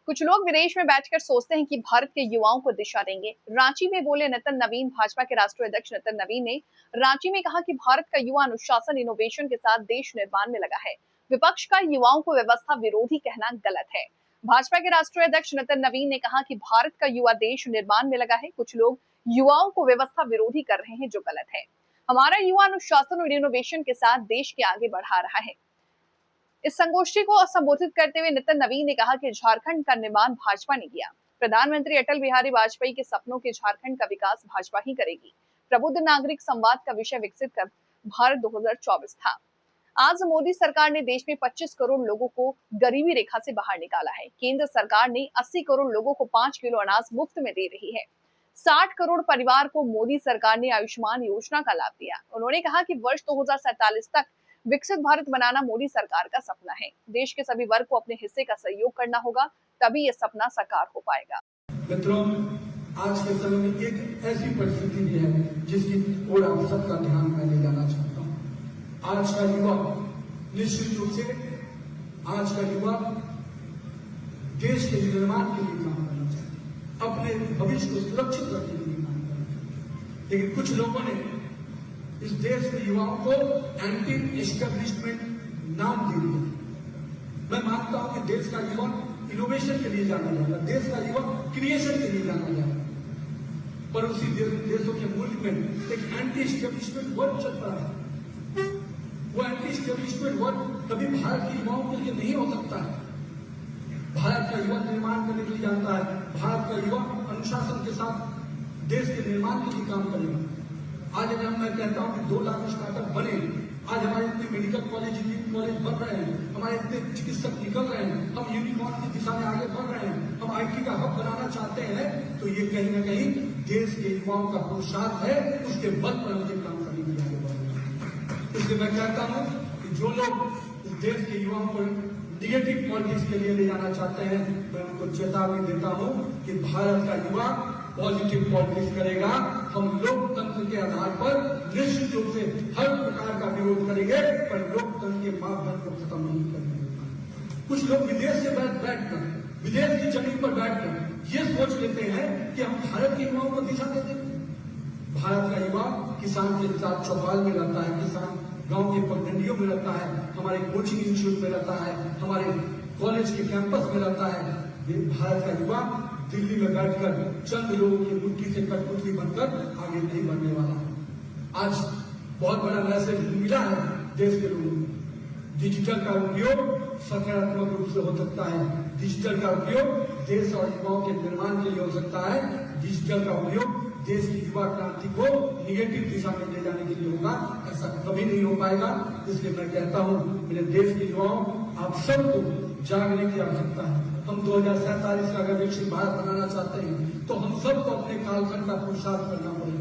कुछ लोग विदेश में बैठकर सोचते हैं कि भारत के युवाओं को दिशा देंगे। रांची में बोले नितिन नवीन। भाजपा के राष्ट्रीय अध्यक्ष नितिन नवीन ने रांची में कहा कि भारत का युवा अनुशासन इनोवेशन के साथ देश निर्माण में लगा है। विपक्ष का युवाओं को व्यवस्था विरोधी कहना गलत है। भाजपा के राष्ट्रीय अध्यक्ष नितिन नवीन ने कहा कि भारत का युवा देश निर्माण में लगा है। कुछ लोग युवाओं को व्यवस्था विरोधी कर रहे हैं, जो गलत है। हमारा युवा अनुशासन और इनोवेशन के साथ देश के आगे बढ़ा रहा है। इस संगोष्ठी को संबोधित करते हुए नितिन नवीन ने कहा कि झारखंड का निर्माण भाजपा ने किया। प्रधानमंत्री अटल बिहारी वाजपेयी के सपनों के झारखंड का विकास भाजपा ही करेगी। प्रबुद्ध नागरिक संवाद का विषय विकसित कर भारत 2024 था। आज मोदी सरकार ने देश में 25 करोड़ लोगों को गरीबी रेखा से बाहर निकाला है। केंद्र सरकार ने 80 करोड़ लोगों को 5 किलो अनाज मुफ्त में दे रही है। 60 करोड़ परिवार को मोदी सरकार ने आयुष्मान योजना का लाभ दिया। उन्होंने कहा कि वर्ष 2047 तक विकसित भारत बनाना मोदी सरकार का सपना है। देश के सभी वर्ग को अपने हिस्से का सहयोग करना होगा, तभी यह सपना साकार हो पाएगा। मित्रों, आज के समय में एक ऐसी परिस्थिति भी है जिसकी ओर आप सबका ध्यान मैं ले जाना चाहता हूँ। आज का युवा निश्चित रूप से आज का युवा देश के निर्माण के लिए काम करना चाहिए, अपने भविष्य को सुरक्षित रखने के लिए काम करना चाहिए। लेकिन कुछ लोगों ने इस देश के युवाओं को एंटी एस्टेब्लिशमेंट नाम दे दिया। मैं मानता हूं कि देश का युवा इनोवेशन के लिए जाना जाएगा, देश का युवा क्रिएशन के लिए जाना जाएगा, पर उसी देशों के मुल्क में एक एंटी एस्टेब्लिशमेंट वर्ड चल रहा है। वो एंटी एस्टेब्लिशमेंट वर्ड कभी भारत के युवाओं के लिए नहीं हो सकता है। भारत का युवा निर्माण करने के लिए जानता है। भारत का युवा अनुशासन के साथ देश के निर्माण के लिए काम करेगा। आज अगर मैं कहता हूं कि 2 लाख स्टार्टअप बने, आज हमारे इतने मेडिकल कॉलेज, इंजीनियरिंग कॉलेज बन रहे हैं, हमारे इतने चिकित्सक निकल रहे हैं, हम यूनिकॉर्न की दिशा में आगे बढ़ रहे हैं, हम आईटी का हब बनाना चाहते हैं, तो ये कहीं ना कहीं देश के युवाओं का पुरुषार्थ है। उसके बल पर हमने काम करने के लिए आगे बढ़ रहे हैं। इसलिए मैं कहता हूं कि जो लोग इस देश के युवाओं को निगेटिव पॉलिटिक्स के लिए ले जाना चाहते हैं, मैं उनको चेतावनी देता हूं कि भारत का युवा पॉजिटिव पॉलिटिक्स करेगा। हम लोकतंत्र के आधार पर निश्चित रूप से हर प्रकार का विरोध करेंगे, पर लोकतंत्र के मापदंड को खत्म नहीं करेंगे। कुछ लोग विदेश से बैठकर विदेश की जमीन पर बैठकर ये सोच लेते हैं कि हम भारत के युवाओं को दिशा दे देंगे। भारत का युवा किसान के साथ चौपाल में रहता है, किसान गांव के पगडंडियों में रहता है, हमारे कोचिंग इंस्टीट्यूट में रहता है, हमारे कॉलेज के कैंपस में रहता है। भारत का युवा दिल्ली में बैठकर चंद लोगों की मुट्ठी से कठपुतली बनकर आगे नहीं बढ़ने वाला। आज बहुत बड़ा मैसेज मिला है देश के लोगों को। डिजिटल का उपयोग सकारात्मक रूप से हो सकता है। डिजिटल का उपयोग देश और युवाओं के निर्माण के लिए हो सकता है। डिजिटल का उपयोग देश की युवा क्रांति को निगेटिव दिशा में ले जाने के लिए होगा। ऐसा कभी नहीं हो पाएगा। इसलिए मैं कहता हूं, मेरे देश के युवाओं, आप सबको जागने की आवश्यकता है। हम 2047 का अगर विकसित भारत बनाना चाहते हैं, तो हम सबको अपने कालखंड का पुरुषार्थ करना पड़ेगा।